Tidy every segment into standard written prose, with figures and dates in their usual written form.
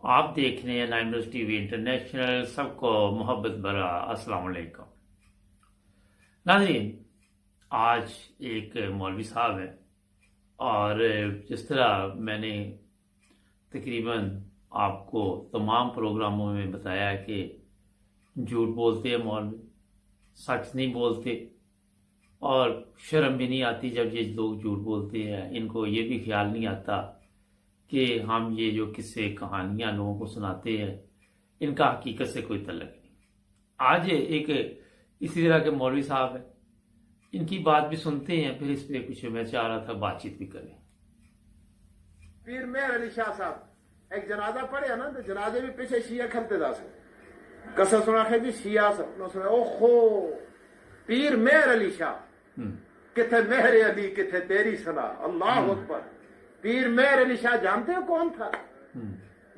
آپ دیکھ رہے ہیں لائم نیوز ٹی وی انٹرنیشنل. سب کو محبت برا السلام علیکم. ناظرین، آج ایک مولوی صاحب ہے اور جس طرح میں نے تقریباً آپ کو تمام پروگراموں میں بتایا کہ جھوٹ بولتے ہیں مولوی، سچ نہیں بولتے اور شرم بھی نہیں آتی جب یہ لوگ جھوٹ بولتے ہیں. ان کو یہ بھی خیال نہیں آتا کہ ہم یہ جو قصے کہانیاں لوگوں کو سناتے ہیں ان کا حقیقت سے کوئی تعلق نہیں. آج ایک اسی طرح کے مولوی صاحب ہیں، ان کی بات بھی سنتے ہیں، پھر اس پہ کچھ میں چاہ رہا تھا بات چیت بھی کریں. پیر مہر علی شاہ صاحب ایک جنازہ پڑھیا نا، تو جنازے بھی پیچھے شیعہ کھلتے دا سے کسا سنا ہے جی شیعہ سنا او خو پیر مہر علی شاہ کتھے مہر علی کتھے تیری سنا. اللہ اکبر. پیر مہر علی شاہ جانتے ہو کون تھا؟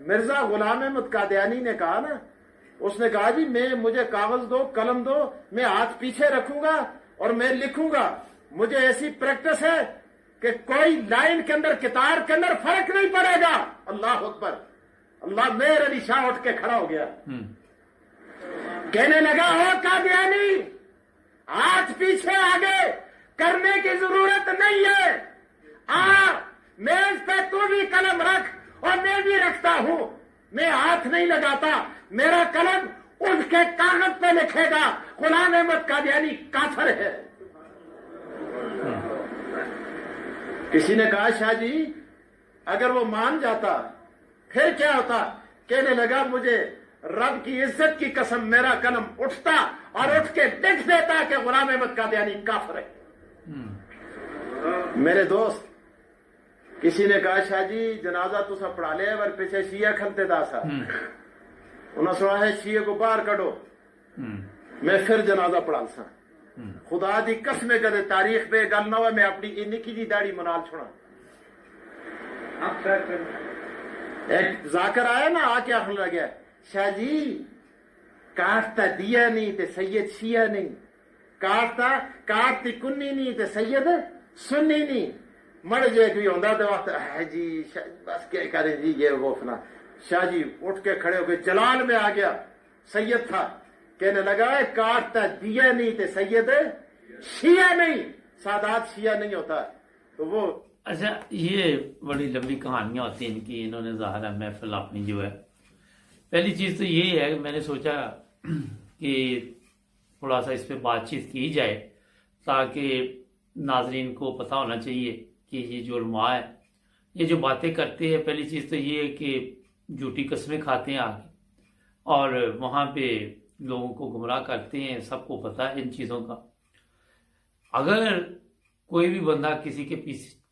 مرزا غلام احمد قادیانی نے کہا نا، اس نے کہا جی مجھے کاغذ دو، قلم دو، میں ہاتھ پیچھے رکھوں گا اور میں لکھوں گا. مجھے ایسی پریکٹس ہے کہ کوئی لائن کے اندر کتار کے اندر فرق نہیں پڑے گا. اللہ اکبر. اللہ. مہر علی شاہ اٹھ کے کھڑا ہو گیا، کہنے لگا ہو قادیانی، ہاتھ پیچھے آگے کرنے کی ضرورت نہیں ہے. میز پہ تو بھی قلم رکھ اور میں بھی رکھتا ہوں. میں ہاتھ نہیں لگاتا، میرا قلم اٹھ کے کاغذ پہ لکھے گا غلام احمد قادیانی کافر ہے. کسی نے کہا شاہ جی اگر وہ مان جاتا پھر کیا ہوتا؟ کہنے لگا مجھے رب کی عزت کی قسم میرا قلم اٹھتا اور اٹھ کے لکھ دیتا کہ غلام احمد قادیانی کافر ہے. میرے دوست، کسی نے کہا شاہ جی جنازہ تو سب پڑھا لے اور پیچھے شیعہ کھلتے دا سا. انہوں نے سنا ہے شیعہ کو باہر کڈو. میں پھر جنازہ پڑھا سا. خدا دی قسم کدے تاریخ پہ گل نہ ہوئے میں اپنی نکی جی داڑھی منال چھوڑا. ایک ذاکر آیا نا، آ کے آخر لگا شاہ جی کاٹتا دیا نہیں تے سید شیعہ نہیں، کاٹتی کنی نہیں تے سید سنی نہیں. مر جائے کوئی ہوندہ تو وقت ہے جی بس کیا کریں جی یہ وہ فنا. شاہ جی اٹھ کے کھڑے ہو کے جلال میں آ گیا. سید تھا، کہنے لگا کاٹتا دیا نہیں تے سید شیعہ نہیں. سادات شیعہ نہیں ہوتا. تو وہ اچھا، یہ بڑی لمبی کہانیاں ہوتی ہیں ان کی. انہوں نے ظاہر ہے محفل اپنی جو ہے، پہلی چیز تو یہ ہے کہ میں نے سوچا کہ تھوڑا سا اس پہ بات چیت کی جائے تاکہ ناظرین کو پتہ ہونا چاہیے کہ یہ جو علماء ہے یہ جو باتیں کرتے ہیں، پہلی چیز تو یہ ہے کہ جھوٹی قسمیں کھاتے ہیں آگے اور وہاں پہ لوگوں کو گمراہ کرتے ہیں. سب کو پتہ ہے ان چیزوں کا. اگر کوئی بھی بندہ کسی کے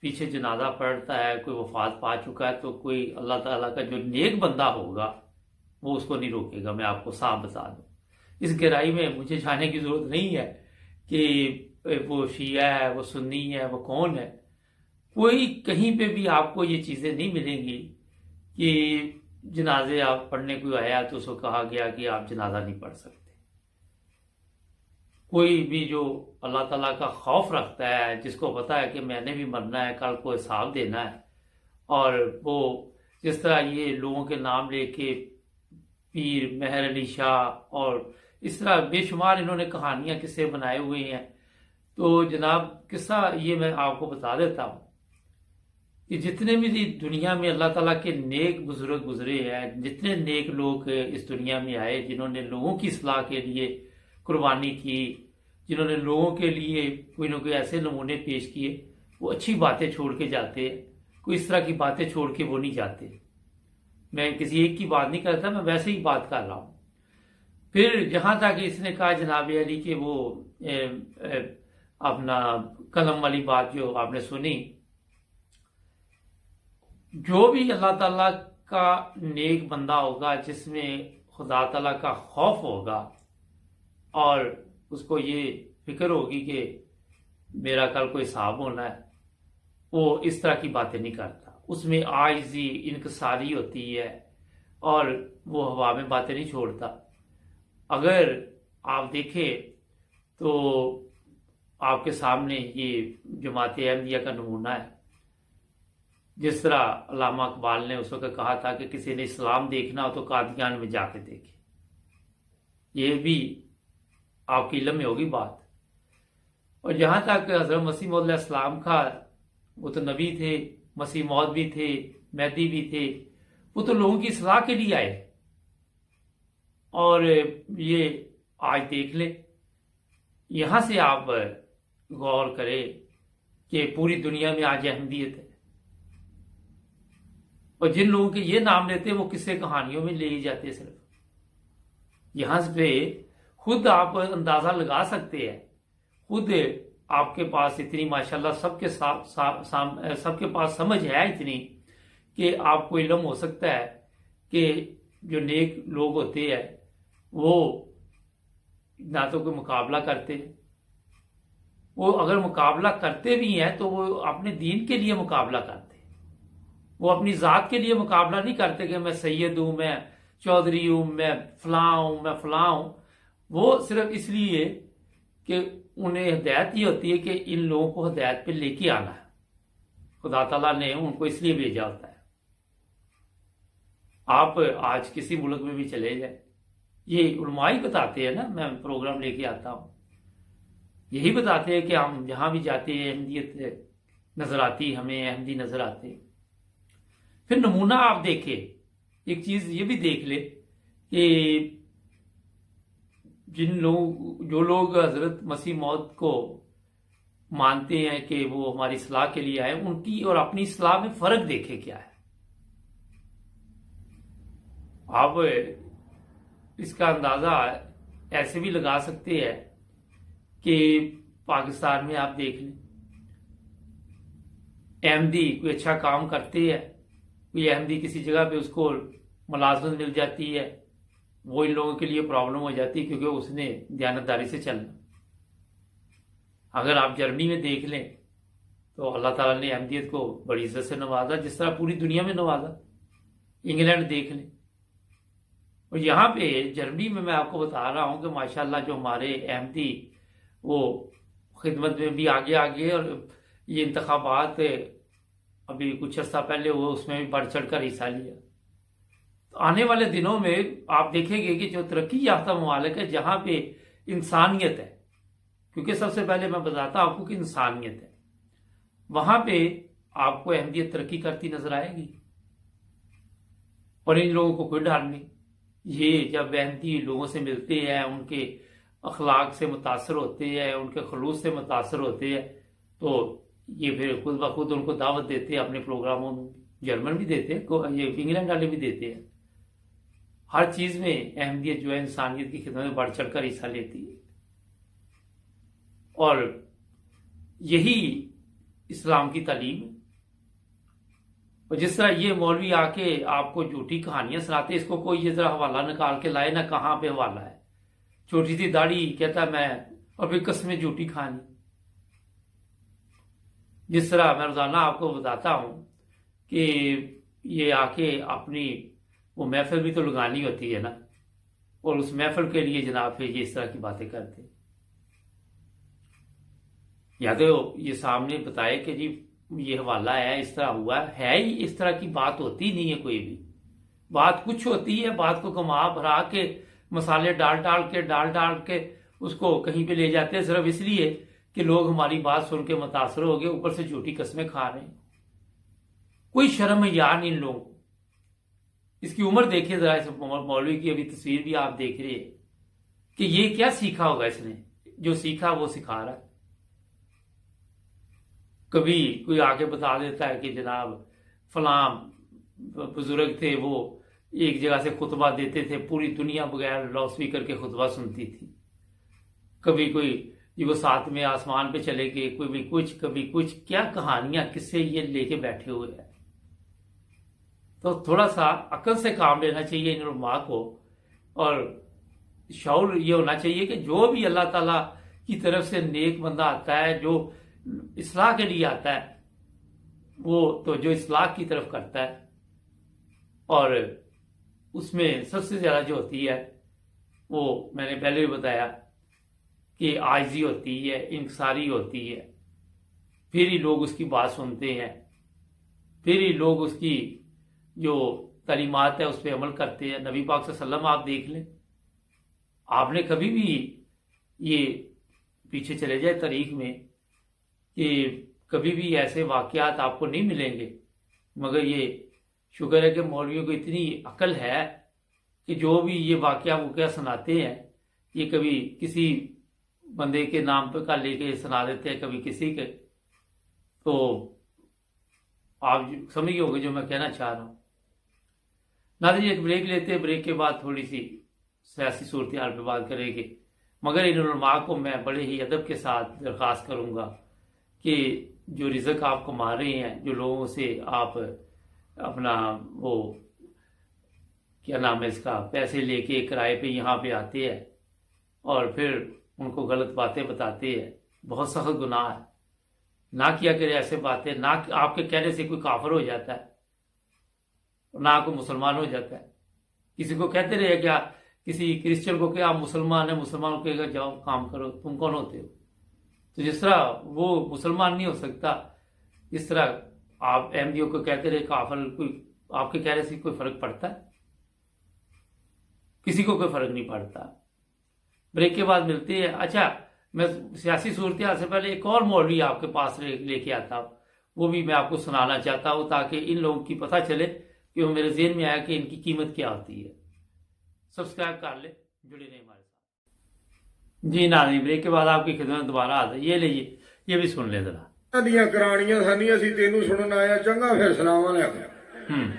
پیچھے جنازہ پڑھتا ہے، کوئی وفات پا چکا ہے، تو کوئی اللہ تعالیٰ کا جو نیک بندہ ہوگا وہ اس کو نہیں روکے گا. میں آپ کو صاف بتا دوں، اس گہرائی میں مجھے جانے کی ضرورت نہیں ہے کہ وہ شیعہ ہے، وہ سنی ہے، وہ کون ہے. کوئی کہیں پہ بھی آپ کو یہ چیزیں نہیں ملیں گی کہ جنازے آپ پڑھنے کو آیا تو اس کو کہا گیا کہ آپ جنازہ نہیں پڑھ سکتے. کوئی بھی جو اللہ تعالیٰ کا خوف رکھتا ہے، جس کو پتا ہے کہ میں نے بھی مرنا ہے، کل کو حساب دینا ہے، اور وہ جس طرح یہ لوگوں کے نام لے کے پیر مہر علی شاہ اور اس طرح بے شمار انہوں نے کہانیاں قصے بنائے ہوئے ہیں. تو جناب قصہ یہ میں آپ کو بتا دیتا ہوں کہ جتنے بھی دنیا میں اللہ تعالیٰ کے نیک بزرگ گزرے ہیں، جتنے نیک لوگ اس دنیا میں آئے جنہوں نے لوگوں کی اصلاح کے لیے قربانی کی، جنہوں نے لوگوں کے لیے کوئی نہ کوئی ایسے نمونے پیش کیے، وہ اچھی باتیں چھوڑ کے جاتے ہیں. کوئی اس طرح کی باتیں چھوڑ کے وہ نہیں جاتے. میں کسی ایک کی بات نہیں کرتا، میں ویسے ہی بات کر رہا ہوں. پھر جہاں تک اس نے کہا جناب علی کہ وہ اپنا قلم والی بات جو آپ نے سنی، جو بھی اللہ تعالیٰ کا نیک بندہ ہوگا جس میں خدا تعالیٰ کا خوف ہوگا اور اس کو یہ فکر ہوگی کہ میرا کل کوئی حساب ہونا ہے، وہ اس طرح کی باتیں نہیں کرتا. اس میں عاجزی انکساری ہوتی ہے اور وہ ہوا میں باتیں نہیں چھوڑتا. اگر آپ دیکھیں تو آپ کے سامنے یہ جماعت احمدیہ کا نمونہ ہے. جس طرح علامہ اقبال نے اس وقت کہا تھا کہ کسی نے اسلام دیکھنا ہو تو قادیان میں جا کے دیکھے، یہ بھی آپ کی علم میں ہوگی بات۔ اور جہاں تک حضرت مسیح موعود علیہ السلام کا، وہ تو نبی تھے، مسیح موعود بھی تھے، مہدی بھی تھے، وہ تو لوگوں کی اصلاح کے لیے آئے۔ اور یہ آج دیکھ لیں، یہاں سے آپ غور کریں کہ پوری دنیا میں آج احمدیت ہے، اور جن لوگوں کے یہ نام لیتے ہیں وہ قصے کہانیوں میں لے ہی جاتے ہیں صرف۔ یہاں سے خود آپ اندازہ لگا سکتے ہیں، خود آپ کے پاس اتنی ماشاءاللہ سب کے پاس سمجھ ہے اتنی کہ آپ کو علم ہو سکتا ہے کہ جو نیک لوگ ہوتے ہیں وہ نہ تو کوئی مقابلہ کرتے، وہ اگر مقابلہ کرتے بھی ہیں تو وہ اپنے دین کے لیے مقابلہ کرتے، وہ اپنی ذات کے لیے مقابلہ نہیں کرتے کہ میں سید ہوں، میں چودھری ہوں، میں فلاں ہوں، میں فلاں ہوں۔ وہ صرف اس لیے کہ انہیں ہدایت یہ ہوتی ہے کہ ان لوگوں کو ہدایت پہ لے کے آنا ہے، خدا تعالیٰ نے ان کو اس لیے بھیجا ہوتا ہے۔ آپ آج کسی ملک میں بھی چلے جائیں، یہ علماء ہی بتاتے ہیں نا، میں پروگرام لے کے آتا ہوں، یہی بتاتے ہیں کہ ہم جہاں بھی جاتے ہیں احمدیت نظر آتی، ہمیں احمدی نظر آتے۔ پھر نمونہ آپ دیکھیں، ایک چیز یہ بھی دیکھ لیں کہ جو لوگ حضرت مسیح موعود کو مانتے ہیں کہ وہ ہماری اصلاح کے لیے آئے، ان کی اور اپنی اصلاح میں فرق دیکھیں کیا ہے۔ آپ اس کا اندازہ ایسے بھی لگا سکتے ہیں کہ پاکستان میں آپ دیکھ لیں، احمدی کوئی اچھا کام کرتے ہیں، کوئی احمدی کسی جگہ پہ اس کو ملازمت مل جاتی ہے، وہ ان لوگوں کے لیے پرابلم ہو جاتی ہے کیونکہ اس نے دیانتداری سے چلنا۔ اگر آپ جرمنی میں دیکھ لیں تو اللہ تعالیٰ نے احمدیت کو بڑی عزت سے نوازا، جس طرح پوری دنیا میں نوازا۔ انگلینڈ دیکھ لیں، اور یہاں پہ جرمنی میں آپ کو بتا رہا ہوں کہ ماشاءاللہ جو ہمارے احمدی وہ خدمت میں بھی آگے، اور یہ انتخابات ابھی کچھ عرصہ پہلے ہوئے، اس میں بھی بڑھ چڑھ کر حصہ لیا۔ تو آنے والے دنوں میں آپ دیکھیں گے کہ جو ترقی یافتہ ممالک ہے، جہاں پہ انسانیت ہے، کیونکہ سب سے پہلے میں بتاتا ہوں آپ کو کہ انسانیت ہے، وہاں پہ آپ کو احمدیت ترقی کرتی نظر آئے گی، اور ان لوگوں کو کوئی ڈر نہیں۔ یہ جب احمدی لوگوں سے ملتے ہیں، ان کے اخلاق سے متاثر ہوتے ہیں، ان کے خلوص سے متاثر ہوتے ہیں، تو یہ پھر خود بخود ان کو دعوت دیتے ہیں اپنے پروگراموں میں۔ جرمن بھی دیتے ہیں، یہ انگلینڈ والے بھی دیتے ہیں۔ ہر چیز میں احمدیت جو ہے انسانیت کی خدمت میں بڑھ چڑھ کر حصہ لیتی ہے، اور یہی اسلام کی تعلیم ہے۔ اور جس طرح یہ مولوی آ کے آپ کو جھوٹی کہانیاں سناتے، اس کو کوئی یہ ذرا حوالہ نکال کے لائے، نہ کہاں پہ حوالہ ہے، چھوٹی سی داڑھی کہتا میں، اور پھر قسمیں جھوٹی کھانی۔ جس طرح میں روزانہ آپ کو بتاتا ہوں کہ یہ آ کے اپنی وہ محفل بھی تو لگانی ہوتی ہے نا، اور اس محفل کے لیے جناب پھر یہ اس طرح کی باتیں کرتے، یا تو یہ سامنے بتائے کہ جی یہ حوالہ ہے، اس طرح ہوا ہے ہی، اس طرح کی بات ہوتی نہیں ہے کوئی بھی۔ بات کچھ ہوتی ہے، بات کو گما بھرا کے مسالے ڈال کے اس کو کہیں پہ لے جاتے ہیں، صرف اس لیے کہ لوگ ہماری بات سن کے متاثر ہو گئے، اوپر سے جھوٹی قسمیں کھا رہے ہیں۔ کوئی شرم یا نہیں ان لوگوں کو۔ اس کی عمر دیکھیے ذرا، اس مولوی کی ابھی تصویر بھی آپ دیکھ رہے ہیں کہ یہ کیا سیکھا ہوگا اس نے، جو سیکھا وہ سکھا رہا ہے۔ کبھی کوئی آگے بتا دیتا ہے کہ جناب فلاں بزرگ تھے، وہ ایک جگہ سے خطبہ دیتے تھے، پوری دنیا بغیر لاؤڈ اسپیکر کے خطبہ سنتی تھی۔ کبھی کوئی وہ ساتھ میں آسمان پہ چلے گئے، کبھی کچھ کیا کہانیاں کس سے یہ لے کے بیٹھے ہوئے ہیں۔ تو تھوڑا سا عقل سے کام لینا چاہیے ان علماء کو، اور شعور یہ ہونا چاہیے کہ جو بھی اللہ تعالیٰ کی طرف سے نیک بندہ آتا ہے، جو اصلاح کے لیے آتا ہے، وہ تو جو اصلاح کی طرف کرتا ہے، اور اس میں سب سے زیادہ جو ہوتی ہے وہ میں نے پہلے بھی بتایا کہ عاجزی ہوتی ہے، انکساری ہوتی ہے، پھر ہی لوگ اس کی بات سنتے ہیں۔ پھر ہی لوگ اس کی جو تعلیمات ہے اس پہ عمل کرتے ہیں. نبی پاک صلی اللہ علیہ وسلم آپ دیکھ لیں, آپ نے کبھی بھی یہ پیچھے چلے جائے تاریخ میں کہ کبھی بھی ایسے واقعات آپ کو نہیں ملیں گے, مگر یہ شکر ہے کہ مولویوں کو اتنی عقل ہے کہ جو بھی یہ واقعہ سناتے ہیں یہ کبھی کسی بندے کے نام پہ کا لے کے سنا دیتے ہیں, کبھی کسی کے. تو آپ سمجھ گئے ہوگے جو میں کہنا چاہ رہا ہوں. ناظرین ایک بریک لیتے ہیں, بریک کے بعد تھوڑی سی سیاسی صورتحال پہ بات کریں گے, مگر ان علماء کو میں بڑے ہی ادب کے ساتھ درخواست کروں گا کہ جو رزق آپ کما رہے ہیں, جو لوگوں سے آپ اپنا وہ کیا نام ہے اس کا پیسے لے کے کرائے پہ یہاں پہ آتے ہیں اور پھر ان کو غلط باتیں بتاتے ہیں, بہت سخت گناہ ہے. نہ کیا کرے ایسے باتیں, نہ آپ کے کہنے سے کوئی کافر ہو جاتا ہے, نہ کوئی مسلمان ہو جاتا ہے. کسی کو کہتے رہے کیا, کسی کرسچن کو کہ آپ مسلمان ہیں, مسلمان کو کہے گا جاؤ کام کرو, تم کون ہوتے ہو؟ تو جس طرح وہ مسلمان نہیں ہو سکتا, اس طرح آپ احمدیوں کو کہتے رہے کافر, کوئی آپ کے کہنے سے کوئی فرق پڑتا ہے؟ کسی کو کوئی فرق نہیں پڑتا. بریک کے بعد ملتے ہیں. اچھا, میں سیاسی صورتحال سے پہلے ایک اور مولوی آپ کے پاس لے کے آتا ہوں, وہ بھی میں آپ کو سنانا چاہتا ہوں تاکہ ان لوگوں کی پتہ چلے کہ وہ میرے ذہن میں آیا کہ ان کی قیمت کیا ہوتی ہے. سبسکرائب کر لیں, جڑے رہیں ہمارے ساتھ. جی ناظرین, بریک کے بعد آپ کی خدمت دوبارہ آ جائے. یہ لیجیے, یہ بھی سن لیں ذرا. دیاں کرانیاں سانیاں سی تینوں سنن آیا, چنگا پھر سلام علیکم.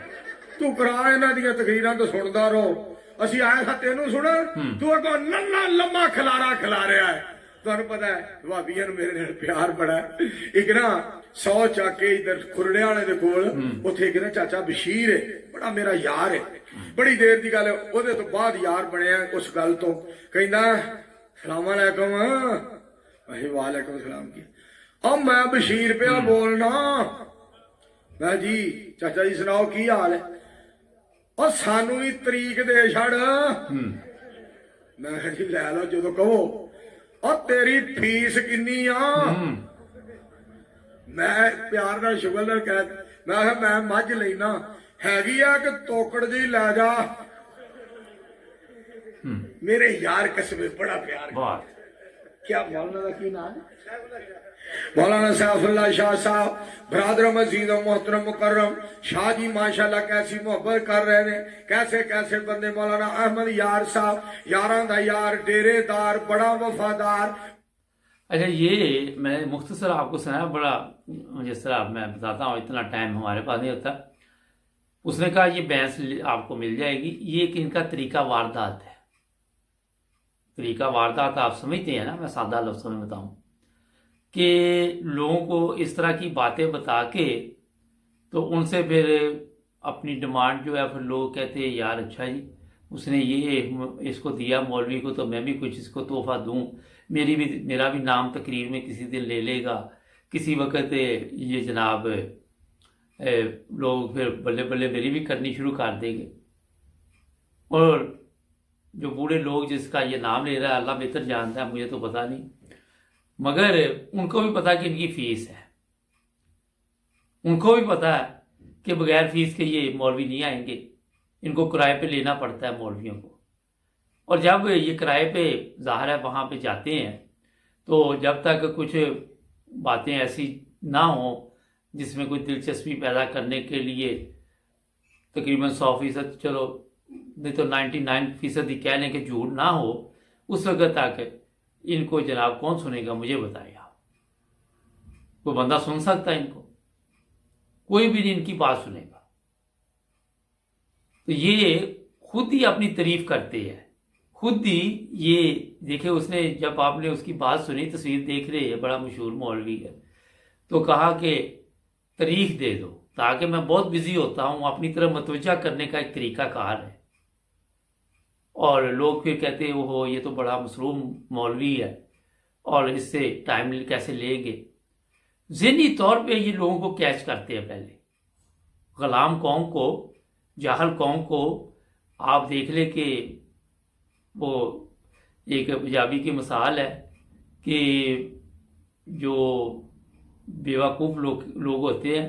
تو کرا انہاں دیاں تقریراں تو سندا رہو, اسی آئے تھا تینوں سنن, تو اگوں ننا لمما کھلارا کھلا رہا ہے. تمہیں پتا ہے بھابیاں نوں میرے نال پیار بڑا ہے. ایک نا 100 چاکے ادھر کھرڑے والے دے کول, اوتھے ایک نا چاچا بشیر ہے, بڑا میرا یار ہے, بڑی دیر دی گل ہے. اودے تو بعد یار بنیا اس گل تو, کہندا سلام علیکم. وعلیکم السلام. کی میں بشیر پہ بولنا. میں جی چاچا جی سناؤ کی حال ہے؟ اور سانو بھی طریق دے چھڑ. میں جی لے لو جدو کہو. اور تیری فیس کنی آ؟ میں پیار نال شغل نال کہہ, میں مجھ لینا ہیگی آ کہ توکڑ جی لے جا. میرے یار قسم بڑا پیار. کیا مولانا کا کی نام ہے؟ مولانا سیف اللہ شاہ صاحب, برادر مزید و محترم مکرم شاہ جی ماشاءاللہ کیسی محبت کر رہے ہیں, کیسے کیسے بندے. مولانا احمد یار صاحب, یاراں دا یار, ڈیرے دار, بڑا وفادار. اچھا, یہ میں نے مختصر آپ کو سنایا, بڑا جس طرح میں بتاتا ہوں اتنا ٹائم ہمارے پاس نہیں ہوتا. اس نے کہا یہ بحث آپ کو مل جائے گی. یہ کہ ان کا طریقہ واردات ہے. طریقہ واردات آپ سمجھتے ہیں نا, میں سادہ لفظوں میں بتاؤں کہ لوگوں کو اس طرح کی باتیں بتا کے تو ان سے پھر اپنی ڈیمانڈ جو ہے, پھر لوگ کہتے ہیں یار اچھا جی اس نے یہ اس کو دیا مولوی کو, تو میں بھی کچھ اس کو تحفہ دوں, میرا بھی نام تقریر میں کسی دن لے لے گا. کسی وقت یہ جناب لوگ پھر بلے بلے میری بھی کرنی شروع کر دیں گے. اور جو بوڑھے لوگ جس کا یہ نام لے رہا ہے اللہ بہتر جانتا ہے, مجھے تو پتہ نہیں, مگر ان کو بھی پتا کہ ان کی فیس ہے. ان کو بھی پتا ہے کہ بغیر فیس کے یہ مولوی نہیں آئیں گے, ان کو کرائے پہ لینا پڑتا ہے مولویوں کو. اور جب یہ کرائے پہ ظاہر ہے وہاں پہ جاتے ہیں تو جب تک کچھ باتیں ایسی نہ ہوں جس میں کوئی دلچسپی پیدا کرنے کے لیے تقریباً 100%, چلو نہیں تو 99% ہی کہہ لیں کہ جھوٹ نہ ہو, اس وقت تک ان کو جناب کون سنے گا؟ مجھے بتائیے آپ. کوئی بندہ سن سکتا ہے ان کو؟ کوئی بھی نہیں ان کی بات سنے گا. تو یہ خود ہی اپنی تعریف کرتے ہیں, خود ہی. یہ دیکھیں اس نے جب آپ نے اس کی بات سنی, تصویر دیکھ رہے ہیں, بڑا مشہور مولوی ہے, تو کہا کہ تاریخ دے دو تاکہ میں بہت بزی ہوتا ہوں, اپنی طرف متوجہ کرنے کا ایک طریقہ کار ہے. اور لوگ پھر کہتے ہیں وہ یہ تو بڑا مصروف مولوی ہے اور اس سے ٹائم کیسے لیں گے. ذہنی طور پہ یہ لوگوں کو کیچ کرتے ہیں. پہلے غلام قوم کو, جاہل قوم کو آپ دیکھ لیں کہ وہ ایک پنجابی کی مثال ہے کہ جو بیوقوف لوگ ہوتے ہیں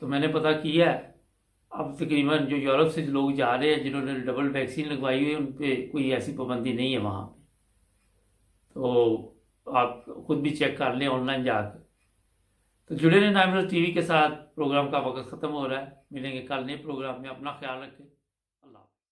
تو میں نے پتہ کیا ہے اب تقریباً جو یورپ سے لوگ جا رہے ہیں جنہوں نے ڈبل ویکسین لگوائی ہوئی ہے ان پہ کوئی ایسی پابندی نہیں ہے وہاں پہ. تو آپ خود بھی چیک کر لیں آن لائن جا کر. تو جڑے رہیں 9 نیوز ٹی وی کے ساتھ. پروگرام کا وقت ختم ہو رہا ہے. ملیں گے کل نئے پروگرام میں. اپنا خیال رکھیں.